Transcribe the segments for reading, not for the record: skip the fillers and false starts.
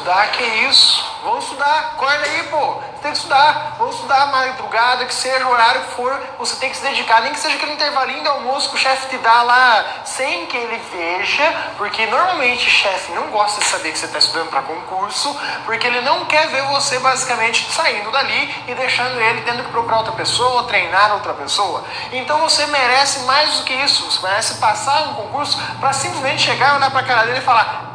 estudar, que isso? Vamos estudar, acorda aí, pô. Você tem que estudar, vamos estudar madrugada, que seja o horário que for, você tem que se dedicar, nem que seja aquele intervalinho de almoço que o chefe te dá lá, sem que ele veja, porque normalmente o chefe não gosta de saber que você está estudando para concurso, porque ele não quer ver você basicamente saindo dali e deixando ele tendo que procurar outra pessoa, treinar outra pessoa. Então você merece mais do que isso, você merece passar um concurso para simplesmente chegar, olhar para a cara dele e falar: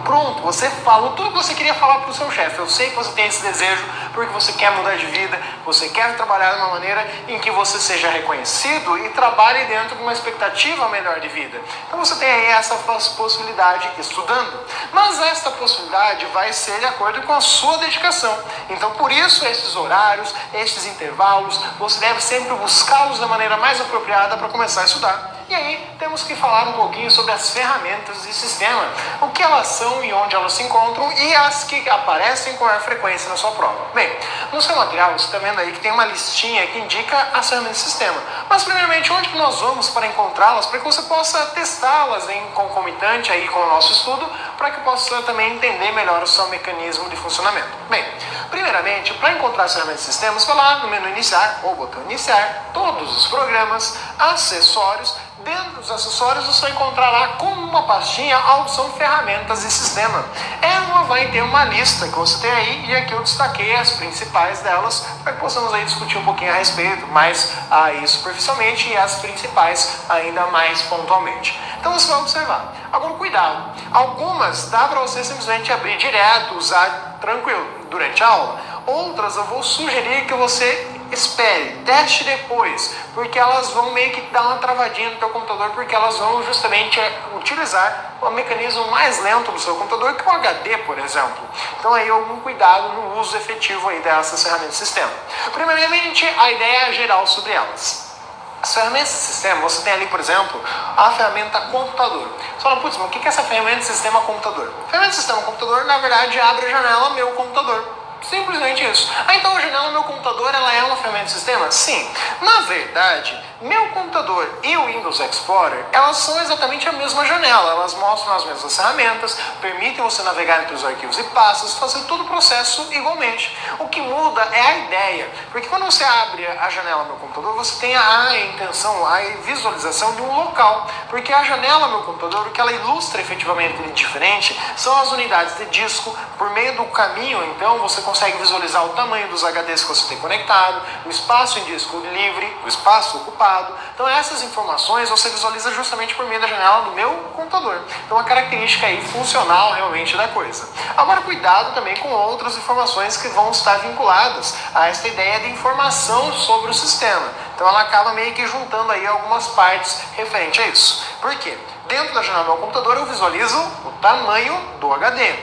pronto, você falou tudo que você queria falar para o seu chefe. Eu sei que você tem esse desejo porque você quer mudar de vida, você quer trabalhar de uma maneira em que você seja reconhecido e trabalhe dentro de uma expectativa melhor de vida. Então você tem aí essa possibilidade estudando. Mas essa possibilidade vai ser de acordo com a sua dedicação. Então por isso esses horários, esses intervalos, você deve sempre buscá-los da maneira mais apropriada para começar a estudar. E aí temos que falar um pouquinho sobre as ferramentas de sistema, o que elas são e onde elas se encontram e as que aparecem com maior frequência na sua prova. Bem, no seu material você está vendo aí que tem uma listinha que indica as ferramentas de sistema. Mas primeiramente, onde que nós vamos para encontrá-las, para que você possa testá-las em concomitante aí com o nosso estudo, para que possa também entender melhor o seu mecanismo de funcionamento. Bem, primeiramente, para encontrar as ferramentas de sistema, você vai lá no menu iniciar, ou botão iniciar, todos os programas, acessórios. Dentro dos acessórios você vai encontrar lá com uma pastinha a opção ferramentas de sistema. Ela vai ter uma lista que você tem aí e aqui eu destaquei as principais delas para que possamos aí discutir um pouquinho a respeito, mais aí superficialmente e as principais ainda mais pontualmente. Então você vai observar. Agora cuidado, algumas dá para você simplesmente abrir direto, usar tranquilo durante a aula. Outras eu vou sugerir que você espere, teste depois, porque elas vão meio que dar uma travadinha no teu computador, porque elas vão justamente utilizar o mecanismo mais lento do seu computador, que é o HD, por exemplo. Então aí algum cuidado no uso efetivo aí dessas ferramentas de sistema. Primeiramente, a ideia geral sobre elas. As ferramentas de sistema, você tem ali, por exemplo, a ferramenta computador. Você fala, putz, mas o que é essa ferramenta de sistema computador? A ferramenta de sistema computador, na verdade, abre a janela meu computador. Simplesmente isso. Então a janela do meu computador, ela é uma ferramenta de sistema? Sim. Na verdade, meu computador e o Windows Explorer, elas são exatamente a mesma janela. Elas mostram as mesmas ferramentas, permitem você navegar entre os arquivos e pastas, fazer todo o processo igualmente. O que muda é a ideia. Porque quando você abre a janela do meu computador, você tem a intenção, a visualização de um local. Porque a janela do meu computador, o que ela ilustra efetivamente de diferente, são as unidades de disco. Por meio do caminho, então, você consegue visualizar o tamanho dos HDs que você tem conectado, o espaço em disco livre, o espaço ocupado. Então essas informações você visualiza justamente por meio da janela do meu computador. Então uma característica aí funcional realmente da coisa. Agora cuidado também com outras informações que vão estar vinculadas a esta ideia de informação sobre o sistema. Então ela acaba meio que juntando aí algumas partes referente a isso. Por quê? Dentro da janela do meu computador eu visualizo o tamanho do HD.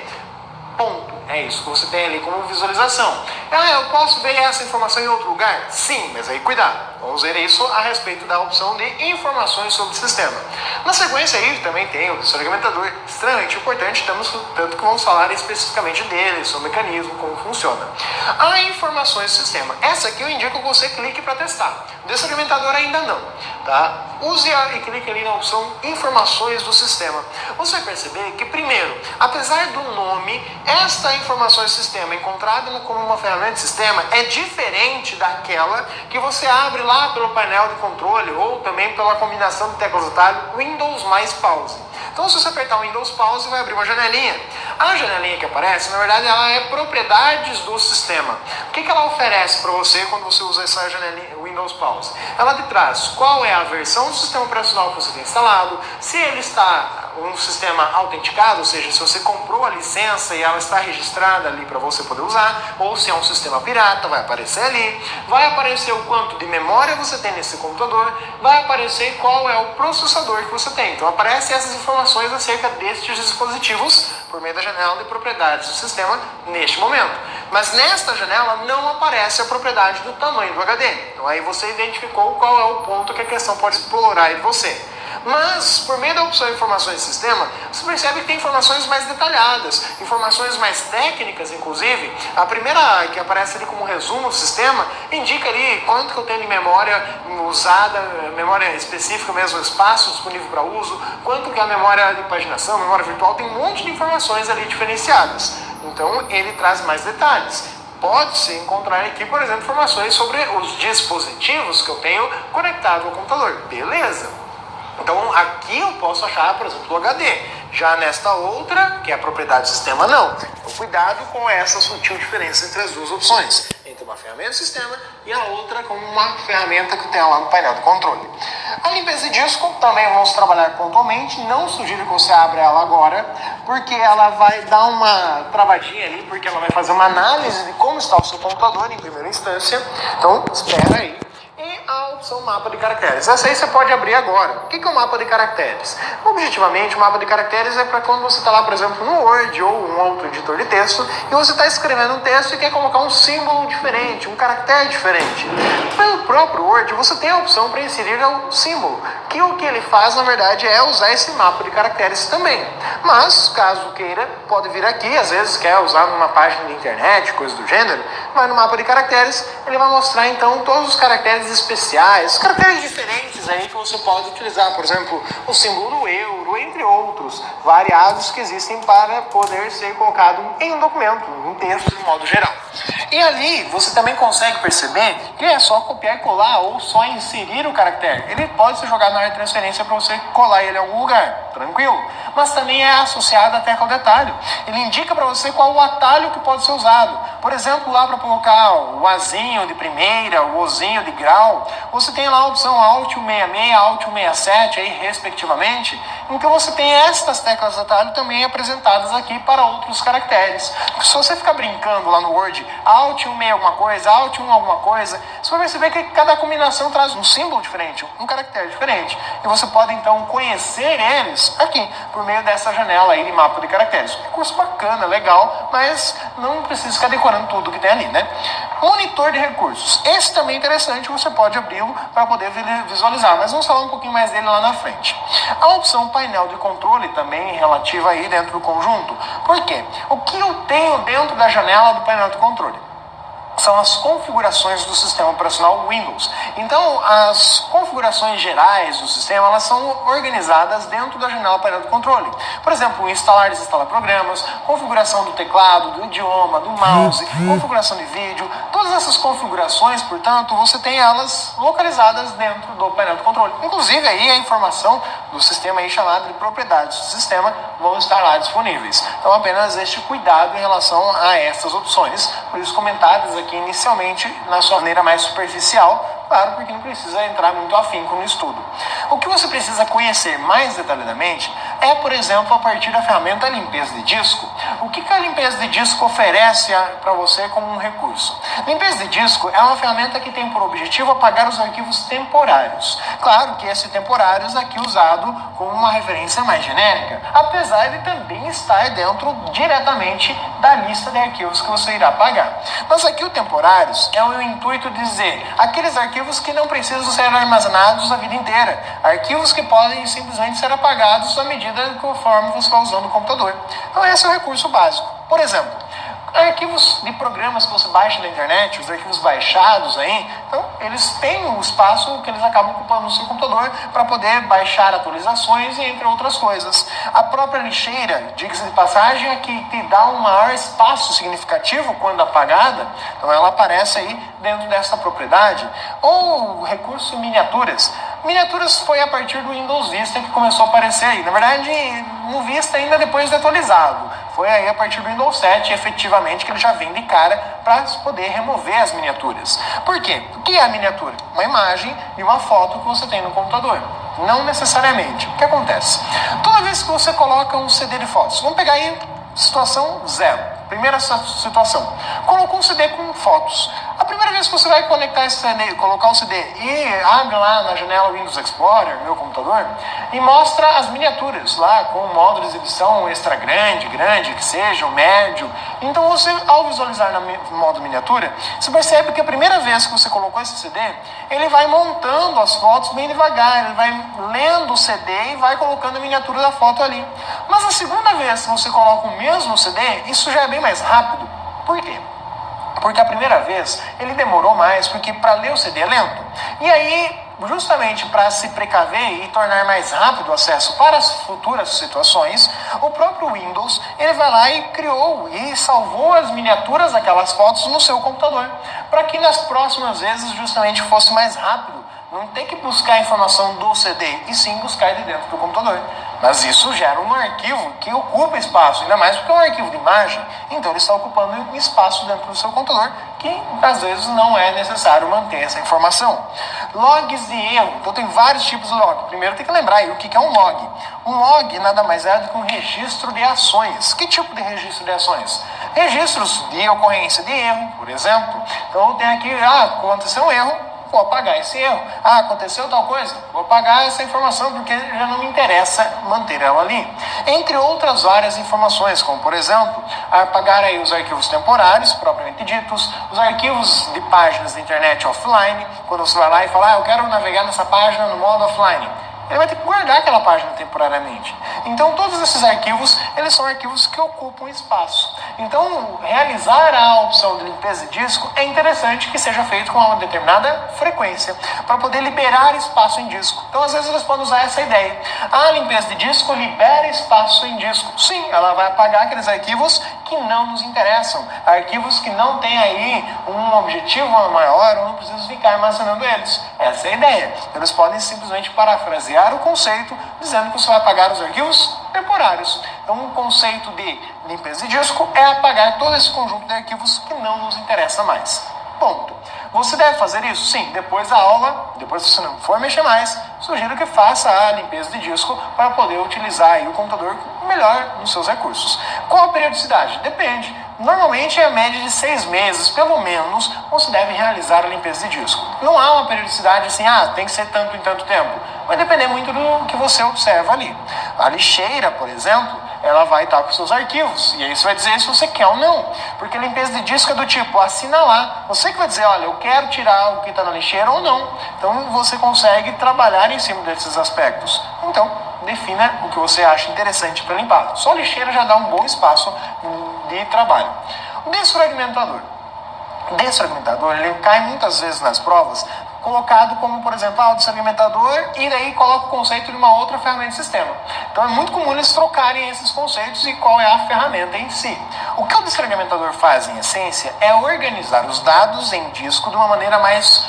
Ponto. É isso que você tem ali como visualização. Eu posso ver essa informação em outro lugar? Sim, mas aí cuidado. Vamos ver isso a respeito da opção de informações sobre o sistema. Na sequência aí também tem o desfragmentador, extremamente importante, tanto que vamos falar especificamente dele, seu mecanismo, como funciona. A informações do sistema. Essa aqui eu indico que você clique para testar. O desfragmentador ainda não. Tá? Use e clique ali na opção informações do sistema. Você vai perceber que, primeiro, apesar do nome, esta informações do sistema encontrada como uma ferramenta de sistema é diferente daquela que você abre lá pelo painel de controle ou também pela combinação de teclas de atalho Windows mais pause. Então se você apertar o Windows pause vai abrir uma janelinha. A janelinha que aparece, na verdade, ela é propriedades do sistema. O que ela oferece para você quando você usa essa janelinha Windows pause? Ela te traz qual é a versão do sistema operacional que você tem instalado, se ele está um sistema autenticado, ou seja, se você comprou a licença e ela está registrada ali para você poder usar, ou se é um sistema pirata, vai aparecer ali, vai aparecer o quanto de memória você tem nesse computador, vai aparecer qual é o processador que você tem. Então aparecem essas informações acerca destes dispositivos por meio da janela de propriedades do sistema neste momento. Mas nesta janela não aparece a propriedade do tamanho do HD. Então aí você identificou qual é o ponto que a questão pode explorar de você. Mas, por meio da opção Informações de Sistema, você percebe que tem informações mais detalhadas, informações mais técnicas, inclusive. A primeira, que aparece ali como resumo do sistema, indica ali quanto que eu tenho de memória usada, memória específica mesmo, espaço disponível para uso, quanto que é a memória de paginação, memória virtual, tem um monte de informações ali diferenciadas. Então, ele traz mais detalhes. Pode-se encontrar aqui, por exemplo, informações sobre os dispositivos que eu tenho conectado ao computador. Beleza. Então, aqui eu posso achar, por exemplo, o HD. Já nesta outra, que é a propriedade do sistema, não. Então, cuidado com essa sutil diferença entre as duas opções. Entre uma ferramenta do sistema e a outra como uma ferramenta que tem lá no painel de controle. A limpeza de disco também vamos trabalhar pontualmente. Não sugiro que você abra ela agora, porque ela vai dar uma travadinha ali, porque ela vai fazer uma análise de como está o seu computador em primeira instância. Então, espera aí. E a opção mapa de caracteres. Essa aí você pode abrir agora. O que é o mapa de caracteres? Objetivamente, o mapa de caracteres é para quando você está lá, por exemplo, no Word ou um outro editor de texto e você está escrevendo um texto e quer colocar um símbolo diferente, um caractere diferente. Pelo próprio Word, você tem a opção para inserir o símbolo, que o que ele faz, na verdade, é usar esse mapa de caracteres também. Mas, caso queira, pode vir aqui, às vezes quer usar numa página de internet, coisa do gênero, vai no mapa de caracteres, ele vai mostrar, então, todos os caracteres especiais, caracteres diferentes aí que você pode utilizar, por exemplo, o símbolo do euro, entre outros variados que existem para poder ser colocado em um documento, em um texto de modo geral. E ali você também consegue perceber que é só copiar e colar ou só inserir o caractere. Ele pode ser jogado na área de transferência para você colar ele em algum lugar, tranquilo. Mas também é associado à tecla detalhe. Ele indica para você qual o atalho que pode ser usado. Por exemplo, lá para colocar o Azinho de primeira, o Ozinho de grau, você tem lá a opção Alt 166, Alt 167, aí, respectivamente, em que você tem estas teclas de atalho também apresentadas aqui para outros caracteres. Se você ficar brincando lá no Word, Alt 166 alguma coisa, Alt 1 alguma coisa, você vai perceber que cada combinação traz um símbolo diferente, um caractere diferente. E você pode, então, conhecer eles aqui, por meio dessa janela aí de mapa de caracteres. Um recurso bacana, legal, mas não precisa ficar decorando tudo que tem ali, né? Monitor de recursos. Esse também é interessante, você pode abri-lo para poder visualizar, mas vamos falar um pouquinho mais dele lá na frente. A opção painel de controle também relativa aí dentro do conjunto. Por quê? O que eu tenho dentro da janela do painel de controle? São as configurações do sistema operacional Windows. Então, as configurações gerais do sistema, elas são organizadas dentro da janela painel de controle. Por exemplo, instalar e desinstalar programas, configuração do teclado, do idioma, do mouse, configuração de vídeo. Todas essas configurações, portanto, você tem elas localizadas dentro do painel de controle. Inclusive, aí a informação do sistema aí chamado de propriedades do sistema vão estar lá disponíveis. Então, apenas este cuidado em relação a essas opções, por isso comentadas aqui inicialmente na sua maneira mais superficial, claro, porque não precisa entrar muito afinco no estudo. O que você precisa conhecer mais detalhadamente é, por exemplo, a partir da ferramenta limpeza de disco. O que a limpeza de disco oferece para você como um recurso? Limpeza de disco é uma ferramenta que tem por objetivo apagar os arquivos temporários. Claro que esse temporários aqui usado como uma referência mais genérica, apesar de também estar dentro diretamente da lista de arquivos que você irá apagar. Mas aqui o temporários é o intuito de dizer aqueles arquivos que não precisam ser armazenados a vida inteira, arquivos que podem simplesmente ser apagados à medida conforme você vai usando o computador. Então esse é o recurso básico. Por exemplo, arquivos de programas que você baixa na internet, os arquivos baixados aí, então eles têm um espaço que eles acabam ocupando no seu computador para poder baixar atualizações e entre outras coisas. A própria lixeira, diga-se de passagem, é que te dá um maior espaço significativo quando apagada, então ela aparece aí dentro dessa propriedade. Ou o recurso miniaturas. Miniaturas foi a partir do Windows Vista que começou a aparecer aí. Na verdade, no Vista ainda depois de atualizado. Foi aí a partir do Windows 7, efetivamente, que ele já vem de cara para poder remover as miniaturas. Por quê? O que é a miniatura? Uma imagem e uma foto que você tem no computador. Não necessariamente. O que acontece? Toda vez que você coloca um CD de fotos, vamos pegar aí situação 0. Primeira situação. Colocou um CD com fotos. A primeira vez que você vai conectar esse CD, colocar o CD e abre lá na janela Windows Explorer, meu computador, e mostra as miniaturas lá com o modo de exibição extra grande, que seja, o médio. Então você, ao visualizar no modo miniatura, você percebe que a primeira vez que você colocou esse CD, ele vai montando as fotos bem devagar, ele vai lendo o CD e vai colocando a miniatura da foto ali. Mas a segunda vez que você coloca o mesmo CD, isso já é bem mais rápido. Por quê? Porque a primeira vez ele demorou mais, porque para ler o CD é lento. E aí, justamente para se precaver e tornar mais rápido o acesso para as futuras situações, o próprio Windows ele vai lá e criou e salvou as miniaturas daquelas fotos no seu computador, para que nas próximas vezes justamente fosse mais rápido. Não tem que buscar a informação do CD, e sim buscar de dentro do computador. Mas isso gera um arquivo que ocupa espaço, ainda mais porque é um arquivo de imagem. Então ele está ocupando um espaço dentro do seu computador, que às vezes não é necessário manter essa informação. Logs de erro. Então tem vários tipos de log. Primeiro tem que lembrar aí o que é um log. Um log nada mais é do que um registro de ações. Que tipo de registro de ações? Registros de ocorrência de erro, por exemplo. Então tem aqui, aconteceu um erro, vou apagar esse erro. Aconteceu tal coisa, vou apagar essa informação porque já não me interessa manter ela ali. Entre outras várias informações, como por exemplo, apagar aí os arquivos temporários, propriamente ditos, os arquivos de páginas da internet offline, quando você vai lá e fala, eu quero navegar nessa página no modo offline. Ele vai ter que guardar aquela página temporariamente. Então, todos esses arquivos, eles são arquivos que ocupam espaço. Então, realizar a opção de limpeza de disco é interessante que seja feito com uma determinada frequência, para poder liberar espaço em disco. Então, às vezes, eles podem usar essa ideia. A limpeza de disco libera espaço em disco. Sim, ela vai apagar aqueles arquivos que não nos interessam. Arquivos que não têm aí um objetivo maior, ou não precisam ficar armazenando eles. Essa é a ideia. Eles podem simplesmente parafrasear o conceito, dizendo que você vai apagar os arquivos temporários. Então, o conceito de limpeza de disco é apagar todo esse conjunto de arquivos que não nos interessa mais. Ponto. Você deve fazer isso? Sim. Depois da aula, depois se você não for mexer mais, sugiro que faça a limpeza de disco para poder utilizar aí o computador melhor nos seus recursos. Qual a periodicidade? Depende. Normalmente é a média de 6 meses, pelo menos, você deve realizar a limpeza de disco. Não há uma periodicidade assim, tem que ser tanto em tanto tempo. Vai depender muito do que você observa ali. A lixeira, por exemplo, ela vai estar com seus arquivos. E aí você vai dizer se você quer ou não. Porque a limpeza de disco é do tipo, assinalar. Você que vai dizer, olha, eu quero tirar o que está na lixeira ou não. Então você consegue trabalhar em cima desses aspectos. Então, defina o que você acha interessante para limpar. Só a lixeira já dá um bom espaço de trabalho. O desfragmentador. O desfragmentador, ele cai muitas vezes nas provas colocado como, por exemplo, o desfragmentador, e daí coloca o conceito de uma outra ferramenta de sistema. Então é muito comum eles trocarem esses conceitos e qual é a ferramenta em si. O que o desfragmentador faz, em essência, é organizar os dados em disco de uma maneira mais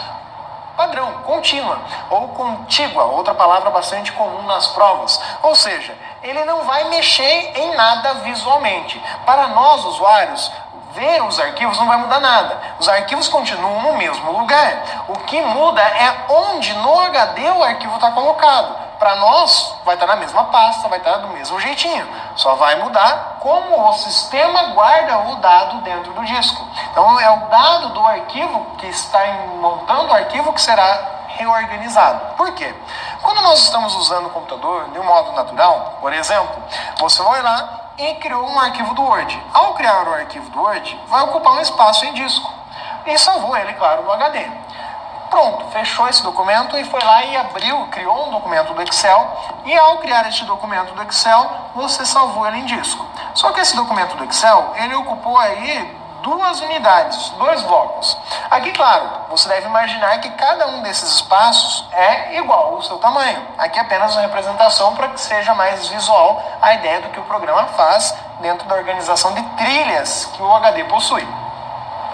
padrão, contínua ou contígua, outra palavra bastante comum nas provas. Ou seja, ele não vai mexer em nada visualmente. Para nós, usuários, ver os arquivos não vai mudar nada. Os arquivos continuam no mesmo lugar. O que muda é onde no HD o arquivo está colocado. Para nós, vai estar na mesma pasta, vai estar do mesmo jeitinho. Só vai mudar como o sistema guarda o dado dentro do disco. Então, é o dado do arquivo que está montando o arquivo que será reorganizado. Por quê? Quando nós estamos usando o computador de um modo natural, por exemplo, você vai lá e criou um arquivo do Word. Ao criar o arquivo do Word, vai ocupar um espaço em disco. E salvou ele, claro, no HD. Pronto, fechou esse documento e foi lá e criou um documento do Excel. E ao criar este documento do Excel, você salvou ele em disco. Só que esse documento do Excel, ele ocupou aí 2 unidades, 2 blocos. Aqui, claro, você deve imaginar que cada um desses espaços é igual ao seu tamanho. Aqui é apenas uma representação para que seja mais visual a ideia do que o programa faz dentro da organização de trilhas que o HD possui.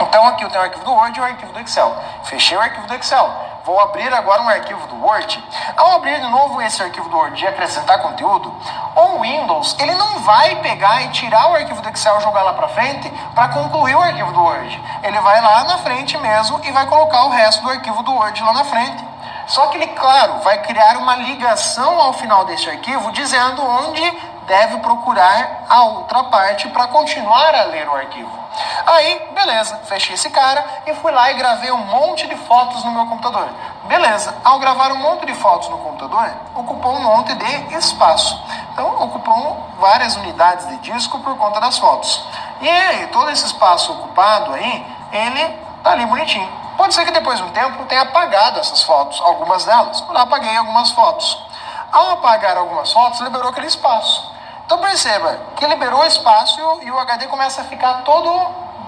Então aqui eu tenho o arquivo do Word e o arquivo do Excel. Fechei o arquivo do Excel. Vou abrir agora um arquivo do Word. Ao abrir de novo esse arquivo do Word e acrescentar conteúdo, o Windows ele não vai pegar e tirar o arquivo do Excel e jogar lá para frente para concluir o arquivo do Word. Ele vai lá na frente mesmo e vai colocar o resto do arquivo do Word lá na frente. Só que ele, claro, vai criar uma ligação ao final deste arquivo dizendo onde deve procurar a outra parte para continuar a ler o arquivo. Aí, beleza, fechei esse cara e fui lá e gravei um monte de fotos no meu computador. Beleza, ao gravar um monte de fotos no computador, ocupou um monte de espaço. Então, ocupou várias unidades de disco por conta das fotos. E aí, todo esse espaço ocupado aí, ele tá ali bonitinho. Pode ser que depois de um tempo eu tenha apagado essas fotos, algumas delas. Eu apaguei algumas fotos. Ao apagar algumas fotos, liberou aquele espaço. Então perceba que liberou espaço e o HD começa a ficar todo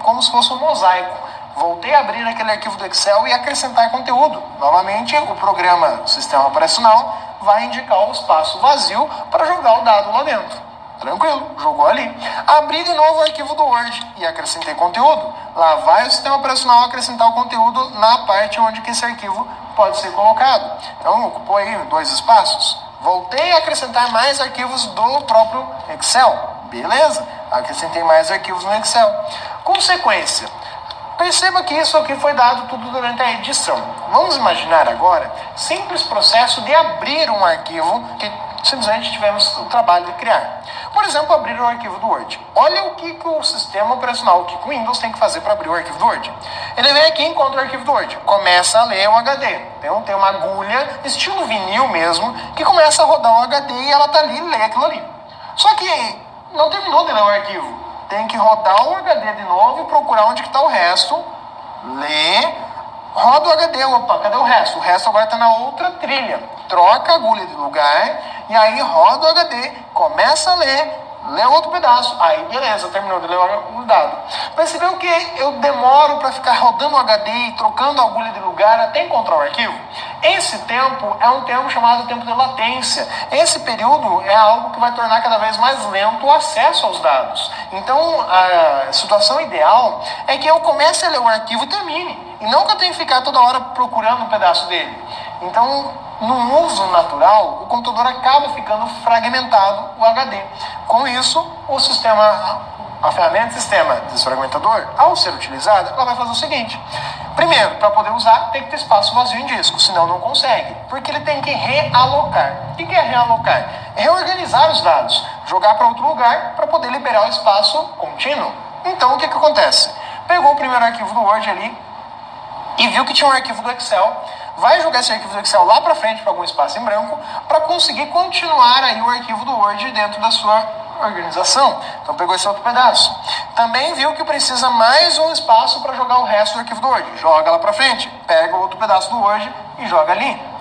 como se fosse um mosaico. Voltei a abrir aquele arquivo do Excel e acrescentar conteúdo. Novamente, o programa, o sistema operacional, vai indicar o espaço vazio para jogar o dado lá dentro. Tranquilo, jogou ali. Abri de novo o arquivo do Word e acrescentei conteúdo. Lá vai o sistema operacional acrescentar o conteúdo na parte onde que esse arquivo pode ser colocado. Então, ocupou aí 2 espaços. Voltei a acrescentar mais arquivos do próprio Excel. Beleza, acrescentei mais arquivos no Excel. Consequência. Perceba que isso aqui foi dado tudo durante a edição. Vamos imaginar agora simples processo de abrir um arquivo que simplesmente tivemos o trabalho de criar. Por exemplo, abrir o arquivo do Word. Olha o que o sistema operacional, o que o Windows tem que fazer para abrir o arquivo do Word. Ele vem aqui e encontra o arquivo do Word. Começa a ler o HD. Então, tem uma agulha, estilo vinil mesmo, que começa a rodar o HD e ela está ali e lê aquilo ali. Só que não terminou de ler o arquivo. Tem que rodar o HD de novo e procurar onde está o resto. Lê, roda o HD. Opa, cadê o resto? O resto agora está na outra trilha. Troca a agulha de lugar e aí roda o HD, começa a ler, lê outro pedaço. Aí, beleza, terminou de ler o dado. Percebeu que eu demoro para ficar rodando o HD e trocando a agulha de lugar até encontrar o arquivo? Esse tempo é um tempo chamado tempo de latência. Esse período é algo que vai tornar cada vez mais lento o acesso aos dados. Então, a situação ideal é que eu comece a ler o arquivo e termine. E não que eu tenha que ficar toda hora procurando um pedaço dele. Então, no uso natural, o computador acaba ficando fragmentado, o HD. Com isso, a ferramenta sistema desfragmentador, ao ser utilizada, ela vai fazer o seguinte. Primeiro, para poder usar, tem que ter espaço vazio em disco, senão não consegue. Porque ele tem que realocar. O que é realocar? É reorganizar os dados, jogar para outro lugar para poder liberar o espaço contínuo. Então, o que acontece? Pegou o primeiro arquivo do Word ali e viu que tinha um arquivo do Excel. Vai jogar esse arquivo do Excel lá para frente para algum espaço em branco para conseguir continuar aí o arquivo do Word dentro da sua organização. Então pegou esse outro pedaço. Também viu que precisa mais um espaço para jogar o resto do arquivo do Word. Joga lá para frente, pega o outro pedaço do Word e joga ali.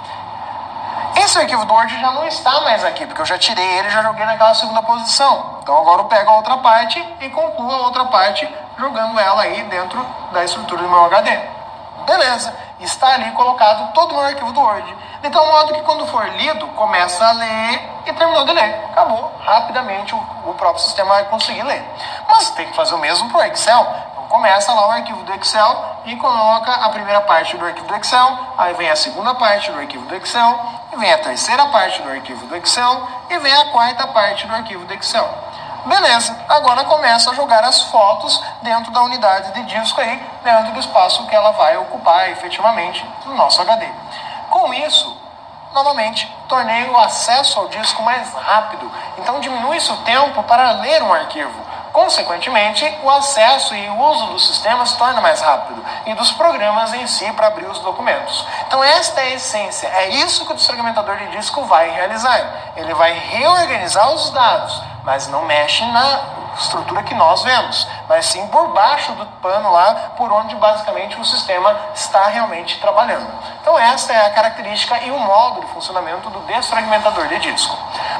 Esse arquivo do Word já não está mais aqui, porque eu já tirei ele e já joguei naquela segunda posição. Então agora eu pego a outra parte e concluo a outra parte jogando ela aí dentro da estrutura do meu HD. Beleza, está ali colocado todo o meu arquivo do Word. De tal modo que quando for lido, começa a ler e terminou de ler. Acabou, rapidamente o próprio sistema vai conseguir ler. Mas tem que fazer o mesmo para o Excel. Então começa lá o arquivo do Excel e coloca a primeira parte do arquivo do Excel, aí vem a segunda parte do arquivo do Excel, e vem a terceira parte do arquivo do Excel, e vem a quarta parte do arquivo do Excel. Beleza, agora começa a jogar as fotos dentro da unidade de disco aí, dentro do espaço que ela vai ocupar efetivamente no nosso HD. Com isso, novamente, tornei o acesso ao disco mais rápido, então diminui-se o tempo para ler um arquivo. Consequentemente, o acesso e o uso do sistema se torna mais rápido e dos programas em si para abrir os documentos. Então esta é a essência, é isso que o desfragmentador de disco vai realizar. Ele vai reorganizar os dados, mas não mexe na estrutura que nós vemos, mas sim por baixo do pano lá, por onde basicamente o sistema está realmente trabalhando. Então essa é a característica e o modo de funcionamento do desfragmentador de disco.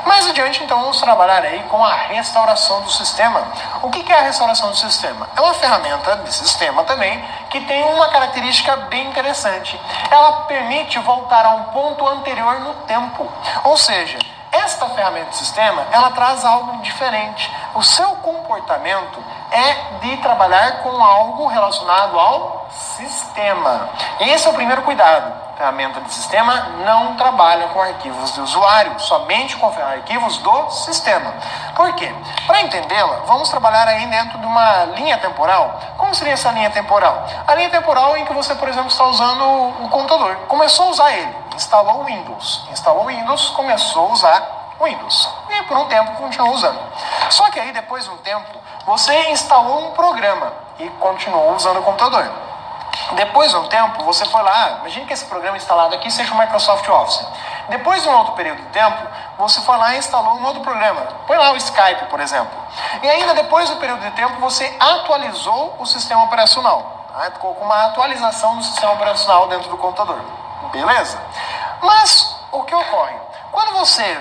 Mais adiante, então, vamos trabalhar aí com a restauração do sistema. O que é a restauração do sistema? É uma ferramenta de sistema também que tem uma característica bem interessante. Ela permite voltar a um ponto anterior no tempo. Ou seja, esta ferramenta de sistema, ela traz algo diferente. O seu comportamento é de trabalhar com algo relacionado ao sistema. Esse é o primeiro cuidado. A ferramenta de sistema não trabalha com arquivos de usuário, somente com arquivos do sistema. Por quê? Para entendê-la, vamos trabalhar aí dentro de uma linha temporal. Como seria essa linha temporal? A linha temporal em que você, por exemplo, está usando o computador. Começou a usar ele, instalou o Windows. Instalou o Windows, começou a usar o Windows. E e por um tempo continuou usando. Só que aí, depois de um tempo, você instalou um programa e continuou usando o computador. Depois de um tempo, você foi lá, imagine que esse programa instalado aqui seja o Microsoft Office. Depois de um outro período de tempo, você foi lá e instalou um outro programa. Põe lá o Skype, por exemplo. E ainda depois do período de tempo, você atualizou o sistema operacional. Tá? Ficou com uma atualização do sistema operacional dentro do computador. Beleza? Mas o que ocorre? Quando você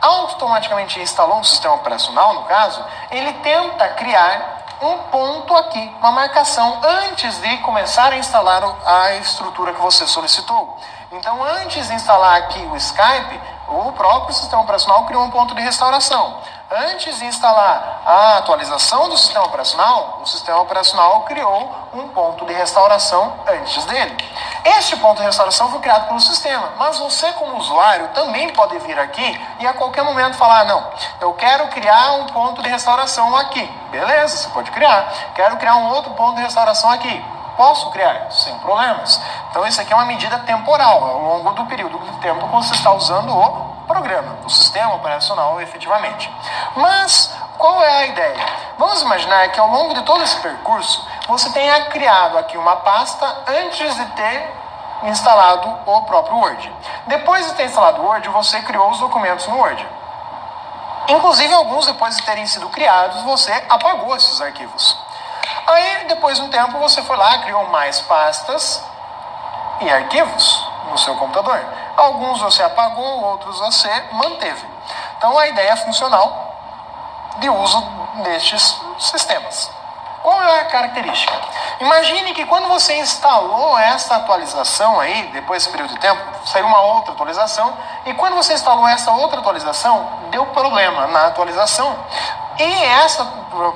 automaticamente instalou um sistema operacional, no caso, ele tenta criar um ponto aqui, uma marcação, antes de começar a instalar a estrutura que você solicitou. Então, antes de instalar aqui o Skype, o próprio sistema operacional criou um ponto de restauração. Antes de instalar a atualização do sistema operacional, o sistema operacional criou um ponto de restauração antes dele. Este ponto de restauração foi criado pelo sistema, mas você como usuário também pode vir aqui e a qualquer momento falar, não, eu quero criar um ponto de restauração aqui. Beleza, você pode criar. Quero criar um outro ponto de restauração aqui. Posso criar, sem problemas. Então isso aqui é uma medida temporal, ao longo do período de tempo que você está usando o programa, o sistema operacional efetivamente. Mas qual é a ideia? Vamos imaginar que ao longo de todo esse percurso, você tenha criado aqui uma pasta antes de ter instalado o próprio Word. Depois de ter instalado o Word, você criou os documentos no Word. Inclusive, alguns depois de terem sido criados, você apagou esses arquivos. Aí, depois de um tempo, você foi lá, criou mais pastas e arquivos no seu computador. Alguns você apagou, outros você manteve. Então, a ideia funcional de uso destes sistemas. Qual é a característica? Imagine que quando você instalou essa atualização aí, depois desse período de tempo, saiu uma outra atualização, e quando você instalou essa outra atualização, deu problema na atualização. E essa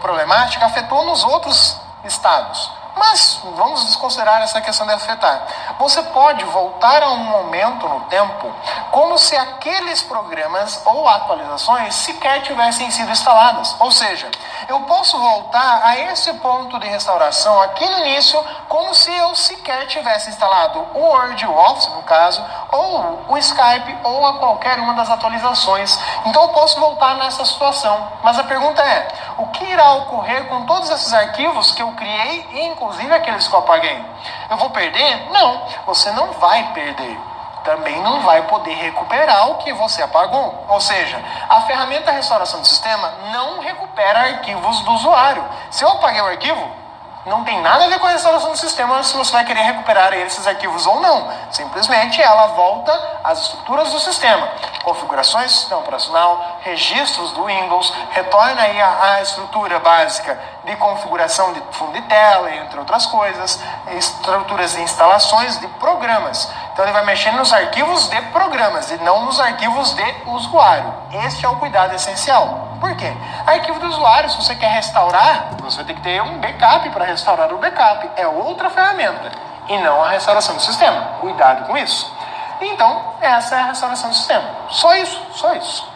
problemática afetou nos outros estados. Mas vamos desconsiderar essa questão de afetar. Você pode voltar a um momento no tempo como se aqueles programas ou atualizações sequer tivessem sido instaladas. Ou seja, eu posso voltar a esse ponto de restauração aqui no início como se eu sequer tivesse instalado o Word, o Office no caso, ou o Skype, ou a qualquer uma das atualizações. Então eu posso voltar nessa situação. Mas a pergunta é, o que irá ocorrer com todos esses arquivos que eu criei e inclusive aqueles que eu apaguei? Eu vou perder? Não, você não vai perder. Também não vai poder recuperar o que você apagou. Ou seja, a ferramenta restauração do sistema não recupera arquivos do usuário. Se eu apaguei o arquivo, não tem nada a ver com a restauração do sistema se você vai querer recuperar esses arquivos ou não. Simplesmente ela volta às estruturas do sistema. Configurações do sistema operacional, registros do Windows, retorna aí a estrutura básica de configuração de fundo de tela, entre outras coisas, estruturas de instalações de programas. Então ele vai mexer nos arquivos de programas e não nos arquivos de usuário. Este é o cuidado essencial. Por quê? Arquivo do usuário, se você quer restaurar, você vai ter que ter um backup para restaurar o backup. É outra ferramenta e não a restauração do sistema. Cuidado com isso. Então, essa é a restauração do sistema. Só isso, só isso.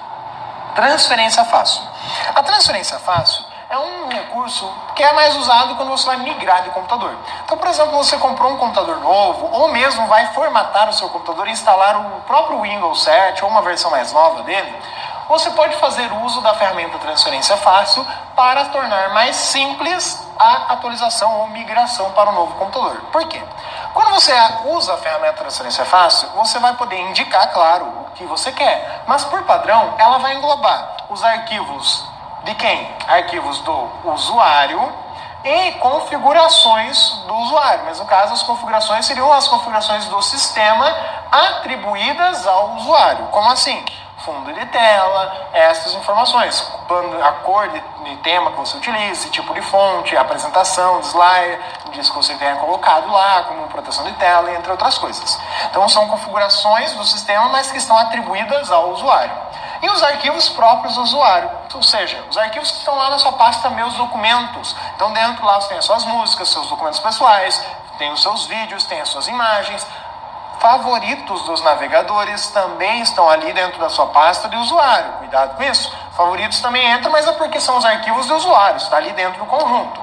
Transferência fácil. A transferência fácil é um recurso que é mais usado quando você vai migrar de computador. Então, por exemplo, você comprou um computador novo, ou mesmo vai formatar o seu computador e instalar o próprio Windows 7 ou uma versão mais nova dele, você pode fazer uso da ferramenta Transferência Fácil para tornar mais simples a atualização ou migração para o novo computador. Por quê? Quando você usa a ferramenta Transferência Fácil, você vai poder indicar, claro, o que você quer, mas por padrão ela vai englobar os arquivos de quem? Arquivos do usuário e configurações do usuário. Mas no caso, as configurações seriam as configurações do sistema atribuídas ao usuário. Como assim? Fundo de tela, essas informações, a cor de tema que você utiliza, tipo de fonte, apresentação, slide, diz que você tenha colocado lá, como proteção de tela, entre outras coisas. Então são configurações do sistema, mas que estão atribuídas ao usuário. E os arquivos próprios do usuário, ou seja, os arquivos que estão lá na sua pasta Meus Documentos. Então dentro lá você tem as suas músicas, seus documentos pessoais, tem os seus vídeos, tem as suas imagens. Favoritos dos navegadores também estão ali dentro da sua pasta de usuário. Cuidado com isso. Favoritos também entram, mas é porque são os arquivos de usuário, está ali dentro do conjunto.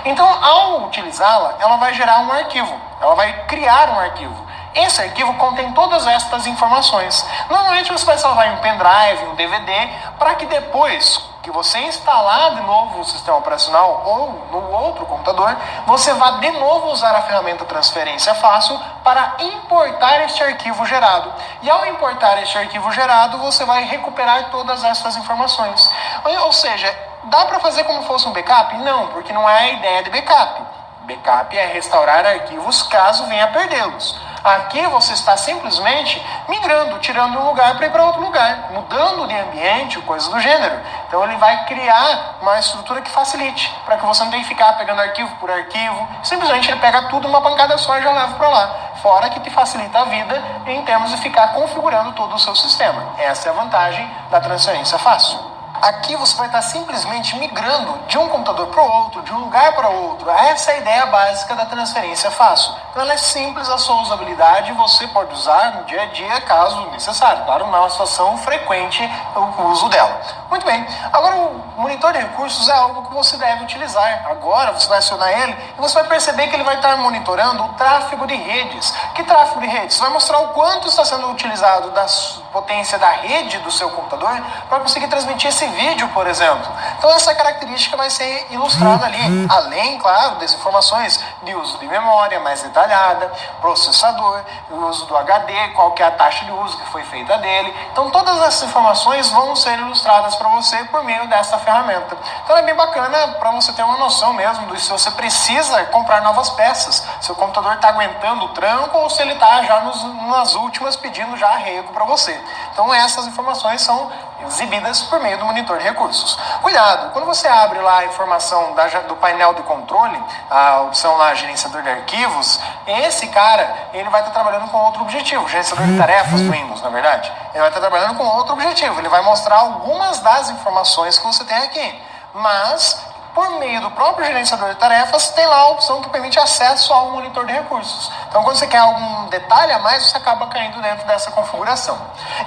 Então, ao utilizá-la, ela vai gerar um arquivo. Ela vai criar um arquivo. Esse arquivo contém todas estas informações. Normalmente você vai salvar em um pendrive, um DVD, para que depois que você instalar de novo o sistema operacional ou no outro computador, você vá de novo usar a ferramenta Transferência Fácil para importar este arquivo gerado. E ao importar este arquivo gerado, você vai recuperar todas essas informações. Ou seja, dá para fazer como fosse um backup? Não, porque não é a ideia de backup. Backup é restaurar arquivos caso venha a perdê-los. Aqui você está simplesmente migrando, tirando um lugar para ir para outro lugar, mudando de ambiente, coisas do gênero. Então ele vai criar uma estrutura que facilite, para que você não tenha que ficar pegando arquivo por arquivo. Simplesmente ele pega tudo numa pancada só e já leva para lá. Fora que te facilita a vida em termos de ficar configurando todo o seu sistema. Essa é a vantagem da transferência fácil. Aqui você vai estar simplesmente migrando de um computador para o outro, de um lugar para outro. Essa é a ideia básica da transferência fácil. Então ela é simples, a sua usabilidade você pode usar no dia a dia caso necessário. Claro, não é uma situação frequente o uso dela. Muito bem, agora o monitor de recursos é algo que você deve utilizar. Agora você vai acionar ele e você vai perceber que ele vai estar monitorando o tráfego de redes. Que tráfego de redes? Você vai mostrar o quanto está sendo utilizado da potência da rede do seu computador para conseguir transmitir esse vídeo, por exemplo. Então essa característica vai ser ilustrada ali, além, claro, das informações de uso de memória mais detalhada, processador, o uso do HD, qual que é a taxa de uso que foi feita dele. Então todas essas informações vão ser ilustradas para você por meio dessa ferramenta. Então é bem bacana para você ter uma noção mesmo de se você precisa comprar novas peças, se o computador está aguentando o tranco ou se ele está já nas últimas pedindo já arrego para você. Então essas informações são exibidas por meio do monitor de recursos. Cuidado, quando você abre lá a informação do painel de controle, a opção lá, gerenciador de arquivos, esse cara, ele vai estar trabalhando com outro objetivo, gerenciador de tarefas do Windows, na verdade. Ele vai estar trabalhando com outro objetivo, ele vai mostrar algumas das informações que você tem aqui, mas por meio do próprio gerenciador de tarefas, tem lá a opção que permite acesso ao monitor de recursos. Então, quando você quer algum detalhe a mais, você acaba caindo dentro dessa configuração.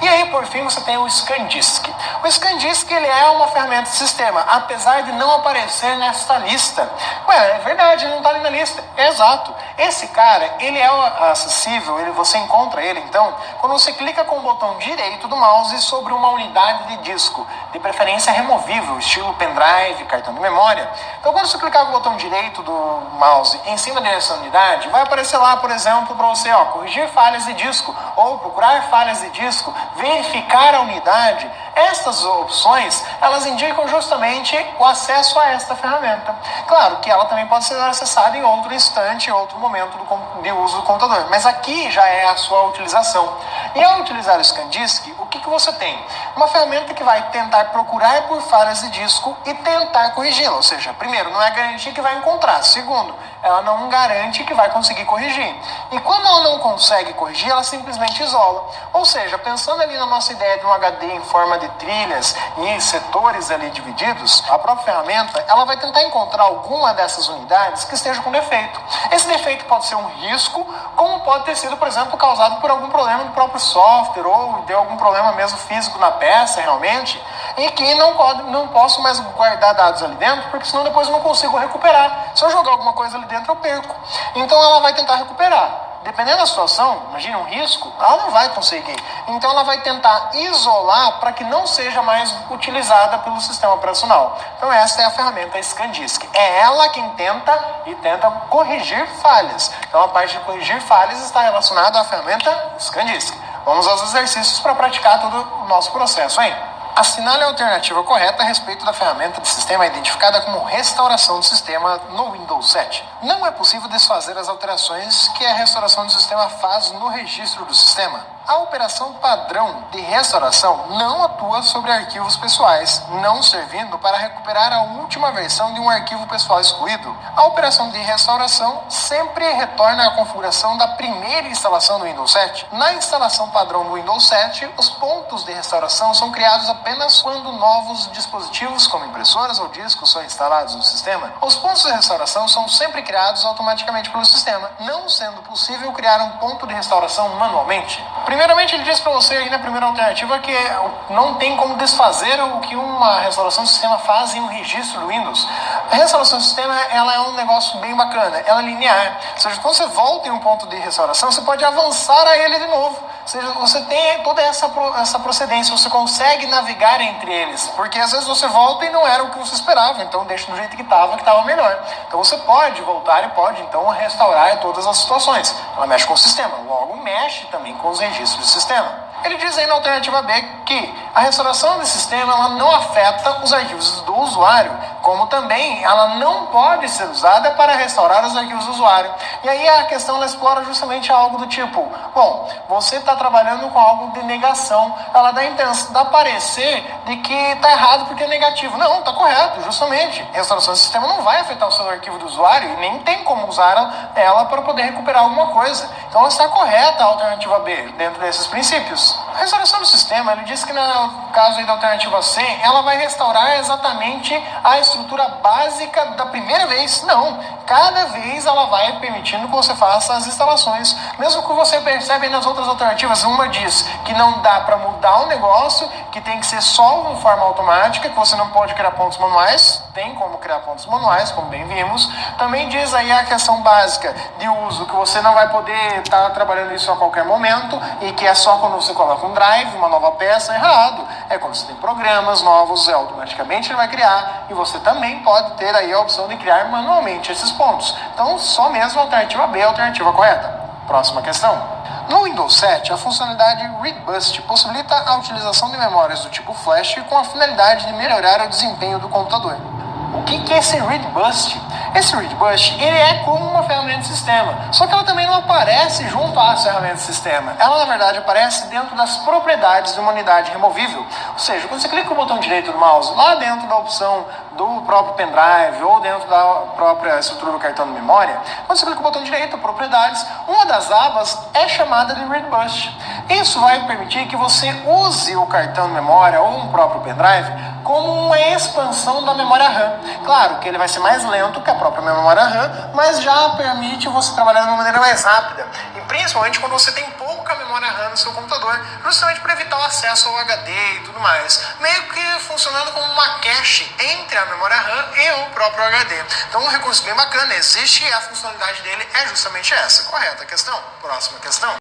E aí, por fim, você tem o ScanDisk. O ScanDisk, ele é uma ferramenta de sistema, apesar de não aparecer nesta lista. É verdade, ele não está ali na lista. Exato. Esse cara, ele é acessível, você encontra ele, então, quando você clica com o botão direito do mouse sobre uma unidade de disco, de preferência removível, estilo pendrive, cartão de memória. Então, quando você clicar com o botão direito do mouse em cima dessa unidade, vai aparecer lá, por exemplo, para você corrigir falhas de disco, ou procurar falhas de disco, verificar a unidade. Essas opções, elas indicam justamente o acesso a esta ferramenta. Claro que ela também pode ser acessada em outro instante, em outro momento de uso do computador, mas aqui já é a sua utilização. E ao utilizar o ScanDisk, o que você tem? Uma ferramenta que vai tentar procurar por falhas de disco e tentar corrigi-la. Ou seja, primeiro, não é garantia que vai encontrar. Segundo, ela não garante que vai conseguir corrigir. E quando ela não consegue corrigir, ela simplesmente isola. Ou seja, pensando ali na nossa ideia de um HD em forma de trilhas e setores ali divididos, a própria ferramenta, ela vai tentar encontrar alguma dessas unidades que esteja com defeito. Esse defeito pode ser um risco, como pode ter sido, por exemplo, causado por algum problema do próprio software ou deu algum problema mesmo físico na peça, realmente, e que não posso mais guardar dados ali dentro, porque senão depois eu não consigo recuperar. Se eu jogar alguma coisa ali dentro, eu perco. Então ela vai tentar recuperar. Dependendo da situação, imagina um risco, ela não vai conseguir. Então ela vai tentar isolar para que não seja mais utilizada pelo sistema operacional. Então essa é a ferramenta ScanDisk. É ela quem tenta corrigir falhas. Então a parte de corrigir falhas está relacionada à ferramenta ScanDisk. Vamos aos exercícios para praticar todo o nosso processo, hein? Assinale a alternativa correta a respeito da ferramenta de sistema identificada como restauração do sistema no Windows 7. Não é possível desfazer as alterações que a restauração do sistema faz no registro do sistema. A operação padrão de restauração não atua sobre arquivos pessoais, não servindo para recuperar a última versão de um arquivo pessoal excluído. A operação de restauração sempre retorna à configuração da primeira instalação do Windows 7. Na instalação padrão do Windows 7, os pontos de restauração são criados apenas quando novos dispositivos, como impressoras ou discos, são instalados no sistema. Os pontos de restauração são sempre criados automaticamente pelo sistema, não sendo possível criar um ponto de restauração manualmente. Primeiramente, ele diz para você aí na primeira alternativa que não tem como desfazer o que uma restauração do sistema faz em um registro do Windows. A restauração do sistema, ela é um negócio bem bacana, ela é linear. Ou seja, quando você volta em um ponto de restauração, você pode avançar a ele de novo. Ou seja, você tem toda essa procedência, você consegue navegar entre eles, porque às vezes você volta e não era o que você esperava, então deixa do jeito que estava melhor. Então você pode voltar e pode então restaurar todas as situações. Ela mexe com o sistema, logo mexe também com os registros do sistema. Ele diz aí na alternativa B que a restauração do sistema ela não afeta os arquivos do usuário, como também ela não pode ser usada para restaurar os arquivos do usuário. E aí a questão ela explora justamente algo do tipo, bom, você está trabalhando com algo de negação, ela dá a parecer de que está errado porque é negativo. Não, está correto, justamente. A restauração do sistema não vai afetar o seu arquivo do usuário e nem tem como usar ela para poder recuperar alguma coisa. Então está correta a alternativa B, dentro desses princípios. A restauração do sistema, ele diz que no caso aí da alternativa C, ela vai restaurar exatamente a estrutura básica da primeira vez. Não, cada vez ela vai permitindo que você faça as instalações. Mesmo que você percebe nas outras alternativas, uma diz que não dá para mudar o negócio, que tem que ser só de forma automática, que você não pode criar pontos manuais. Tem como criar pontos manuais, como bem vimos. Também diz aí a questão básica de uso, que você não vai poder estar trabalhando isso a qualquer momento e que é só quando você coloca um drive, uma nova peça. Errado. É quando você tem programas novos, automaticamente ele vai criar e você também pode ter aí a opção de criar manualmente esses pontos. Então, só mesmo a alternativa B é a alternativa correta. Próxima questão. No Windows 7, a funcionalidade Read Bust possibilita a utilização de memórias do tipo flash com a finalidade de melhorar o desempenho do computador. O que é esse Read Bust? Esse Read Bust, ele é como uma ferramenta de sistema, só que ela também não aparece junto às ferramentas de sistema. Ela, na verdade, aparece dentro das propriedades de uma unidade removível. Ou seja, quando você clica com o botão direito do mouse, lá dentro da opção do próprio pendrive ou dentro da própria estrutura do cartão de memória, quando você clica com o botão direito, propriedades, uma das abas é chamada de Read Bust. Isso vai permitir que você use o cartão de memória ou um próprio pendrive como uma expansão da memória RAM. Claro que ele vai ser mais lento que a própria memória RAM, mas já permite você trabalhar de uma maneira mais rápida. E principalmente quando você tem pouca memória RAM no seu computador, justamente para evitar o acesso ao HD e tudo mais. Meio que funcionando como uma cache entre a memória RAM e o próprio HD. Então um recurso bem bacana, existe e a funcionalidade dele é justamente essa. Correta a questão? Próxima questão.